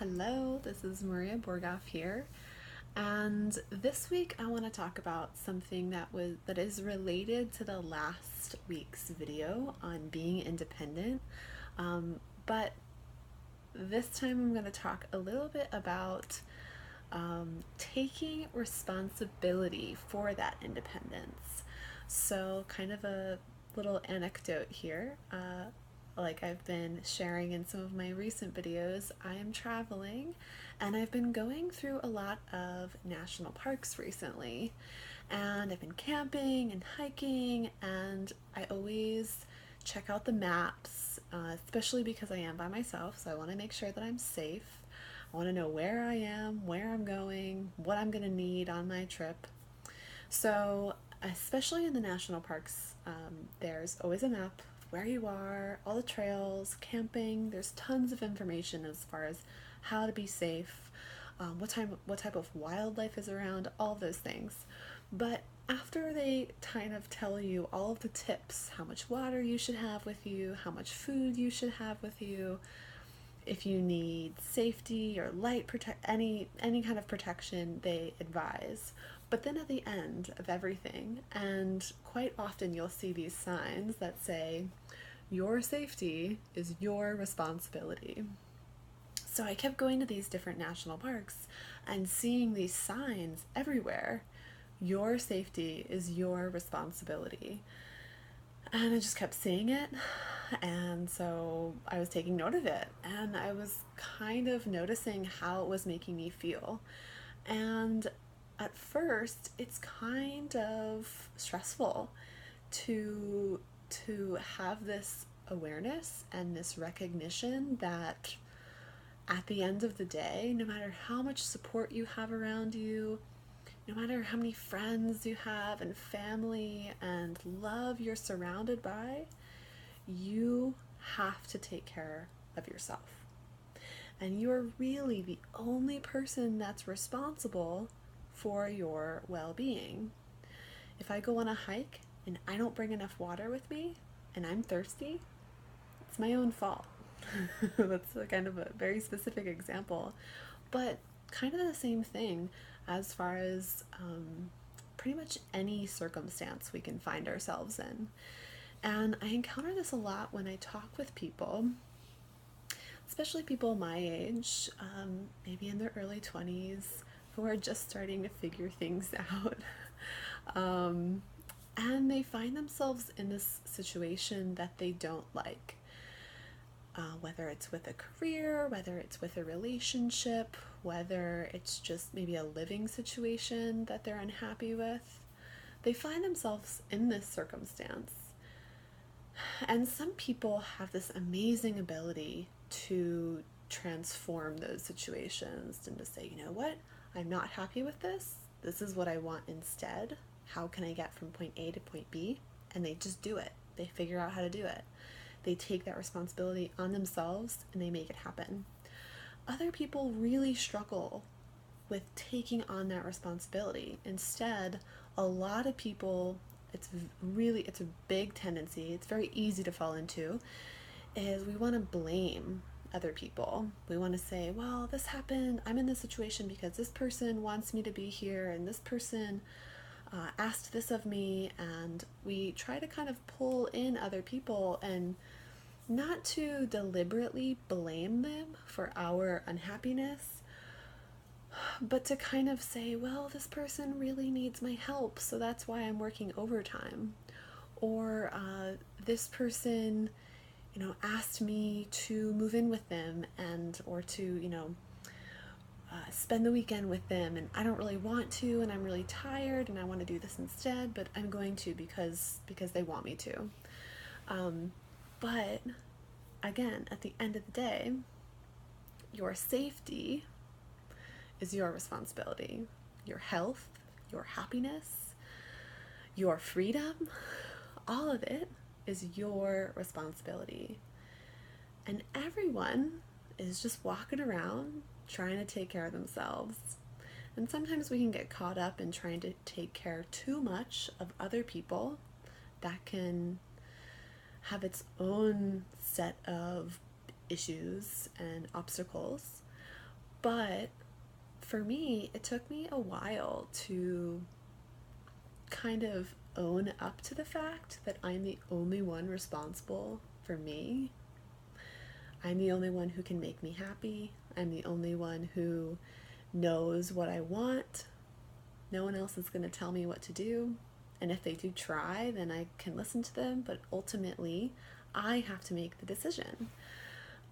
Hello, this is Maria Borgoff here, and this week I want to talk about something that is related to the last week's video on being independent. But this time I'm going to talk a little bit about taking responsibility for that independence. So, kind of a little anecdote here. Like I've been sharing in some of my recent videos, I am traveling and I've been going through a lot of national parks recently. And I've been camping and hiking, and I always check out the maps, especially because I am by myself, so I want to make sure that I'm safe. I want to know where I am, where I'm going, what I'm going to need on my trip. So, especially in the national parks, there's always a map of where you are, all the trails, camping. There's tons of information as far as how to be safe, what type of wildlife is around, all those things. But after they kind of tell you all of the tips, how much water you should have with you, how much food you should have with you, if you need safety or any kind of protection, they advise. But then at the end of everything, and quite often you'll see these signs that say your safety is your responsibility. So I kept going to these different national parks and seeing these signs everywhere. Your safety is your responsibility. And I just kept seeing it. And so I was taking note of it. And I was kind of noticing how it was making me feel. And at first, it's kind of stressful to have this awareness and this recognition that at the end of the day, no matter how much support you have around you, no matter how many friends you have and family and love you're surrounded by, you have to take care of yourself. And you are really the only person that's responsible for your well-being. If I go on a hike and I don't bring enough water with me and I'm thirsty, it's my own fault. That's kind of a very specific example, but kind of the same thing as far as pretty much any circumstance we can find ourselves in. And I encounter this a lot when I talk with people, especially people my age, maybe in their early 20s, who are just starting to figure things out. And they find themselves in this situation that they don't like. Whether it's with a career, whether it's with a relationship, whether it's just maybe a living situation that they're unhappy with, they find themselves in this circumstance. And some people have this amazing ability to transform those situations and to say, you know what, I'm not happy with this. This is what I want instead. How can I get from point A to point B? And they just do it. They figure out how to do it. They take that responsibility on themselves and they make it happen. Other people really struggle with taking on that responsibility. Instead, a lot of people, it's a big tendency, it's very easy to fall into, is we want to blame other people. We want to say, well, this happened, I'm in this situation because this person wants me to be here and this person asked this of me, and we try to kind of pull in other people and not to deliberately blame them for our unhappiness, but to kind of say, well, this person really needs my help, so that's why I'm working overtime. Or this person, asked me to move in with them or to, spend the weekend with them, and I don't really want to, and I'm really tired, and I want to do this instead, but I'm going to because they want me to. But again, at the end of the day, your safety is your responsibility. Your health, your happiness, your freedom, all of it is your responsibility. And everyone is just walking around trying to take care of themselves. And sometimes we can get caught up in trying to take care too much of other people. That can have its own set of issues and obstacles. But for me, it took me a while to kind of own up to the fact that I'm the only one responsible for me. I'm the only one who can make me happy. I'm the only one who knows what I want. No one else is going to tell me what to do. And if they do try, then I can listen to them. But ultimately, I have to make the decision.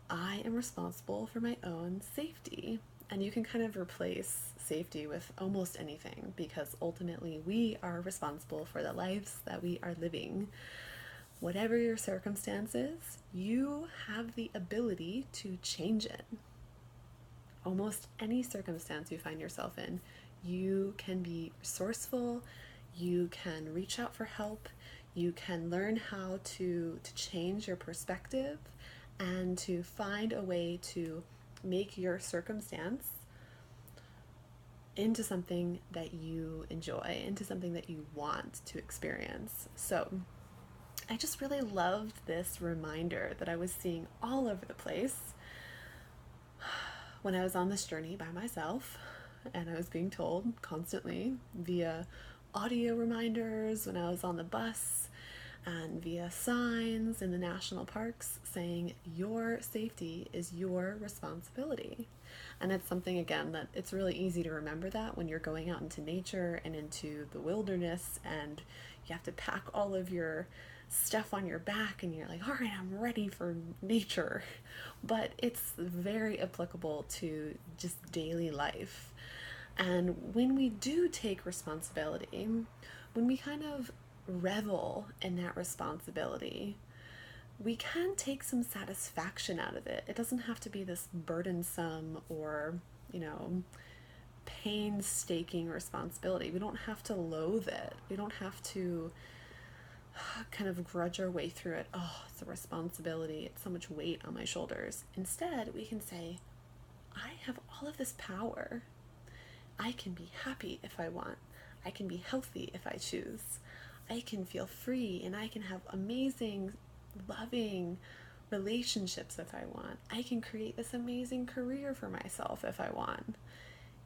I am responsible for my own safety. And you can kind of replace safety with almost anything, because ultimately we are responsible for the lives that we are living. Whatever your circumstances, you have the ability to change it. Almost any circumstance you find yourself in, you can be resourceful, you can reach out for help, you can learn how to change your perspective and to find a way to make your circumstance into something that you enjoy, into something that you want to experience. So I just really loved this reminder that I was seeing all over the place when I was on this journey by myself, and I was being told constantly via audio reminders when I was on the bus and via signs in the national parks saying your safety is your responsibility. And it's something, again, that it's really easy to remember that when you're going out into nature and into the wilderness and you have to pack all of your stuff on your back and you're like, all right, I'm ready for nature. But it's very applicable to just daily life. And when we do take responsibility, when we kind of revel in that responsibility, we can take some satisfaction out of it. It doesn't have to be this burdensome or, painstaking responsibility. We don't have to loathe it. We don't have to kind of grudge our way through it. Oh, it's a responsibility. It's so much weight on my shoulders. Instead, we can say, I have all of this power. I can be happy if I want. I can be healthy if I choose. I can feel free and I can have amazing, loving relationships if I want. I can create this amazing career for myself if I want.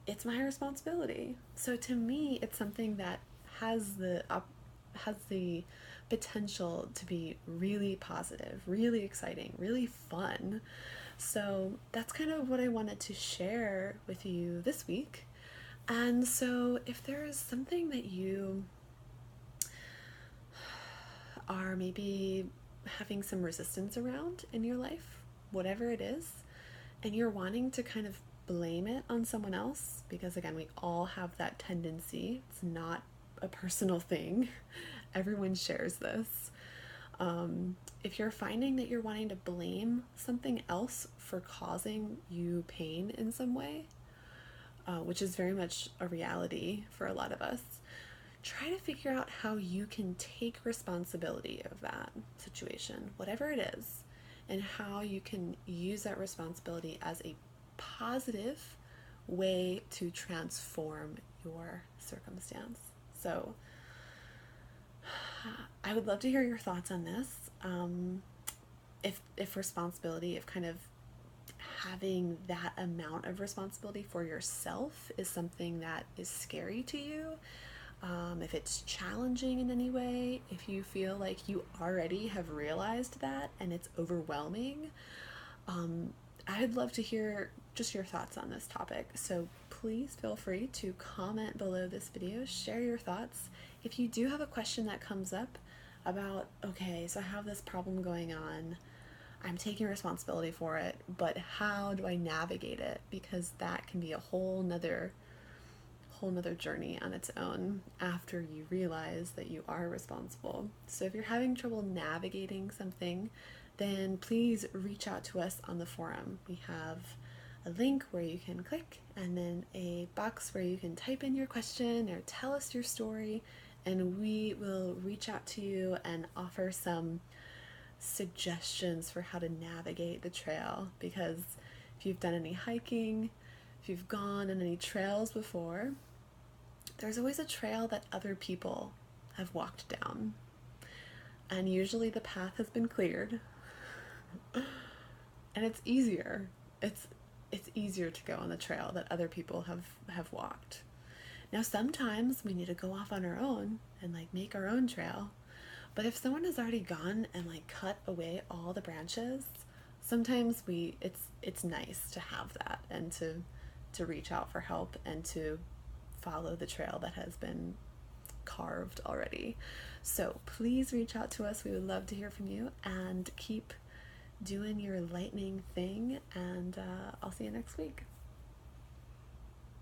It's my responsibility. So to me, it's something that has the potential to be really positive, really exciting, really fun. So that's kind of what I wanted to share with you this week. And so if there is something that you are maybe having some resistance around in your life, whatever it is, and you're wanting to kind of blame it on someone else, because again, we all have that tendency. It's not a personal thing. Everyone shares this. If you're finding that you're wanting to blame something else for causing you pain in some way, which is very much a reality for a lot of us, try to figure out how you can take responsibility of that situation, whatever it is, and how you can use that responsibility as a positive way to transform your circumstance. So I would love to hear your thoughts on this. If responsibility, if kind of having that amount of responsibility for yourself is something that is scary to you, if it's challenging in any way, if you feel like you already have realized that and it's overwhelming, I'd love to hear just your thoughts on this topic. So please feel free to comment below this video, share your thoughts. If you do have a question that comes up about, okay, so I have this problem going on, I'm taking responsibility for it, but how do I navigate it? Because that can be a whole nother journey on its own after you realize that you are responsible. So if you're having trouble navigating something, then please reach out to us on the forum. We have a link where you can click and then a box where you can type in your question or tell us your story, and we will reach out to you and offer some suggestions for how to navigate the trail. Because if you've done any hiking, if you've gone on any trails before, there's always a trail that other people have walked down, and usually the path has been cleared and it's easier. it's easier to go on the trail that other people have walked. Now sometimes we need to go off on our own and like make our own trail. But if someone has already gone and like cut away all the branches, sometimes it's nice to have that and to reach out for help and to follow the trail that has been carved already. So please reach out to us. We would love to hear from you, and keep doing your lightning thing, and I'll see you next week.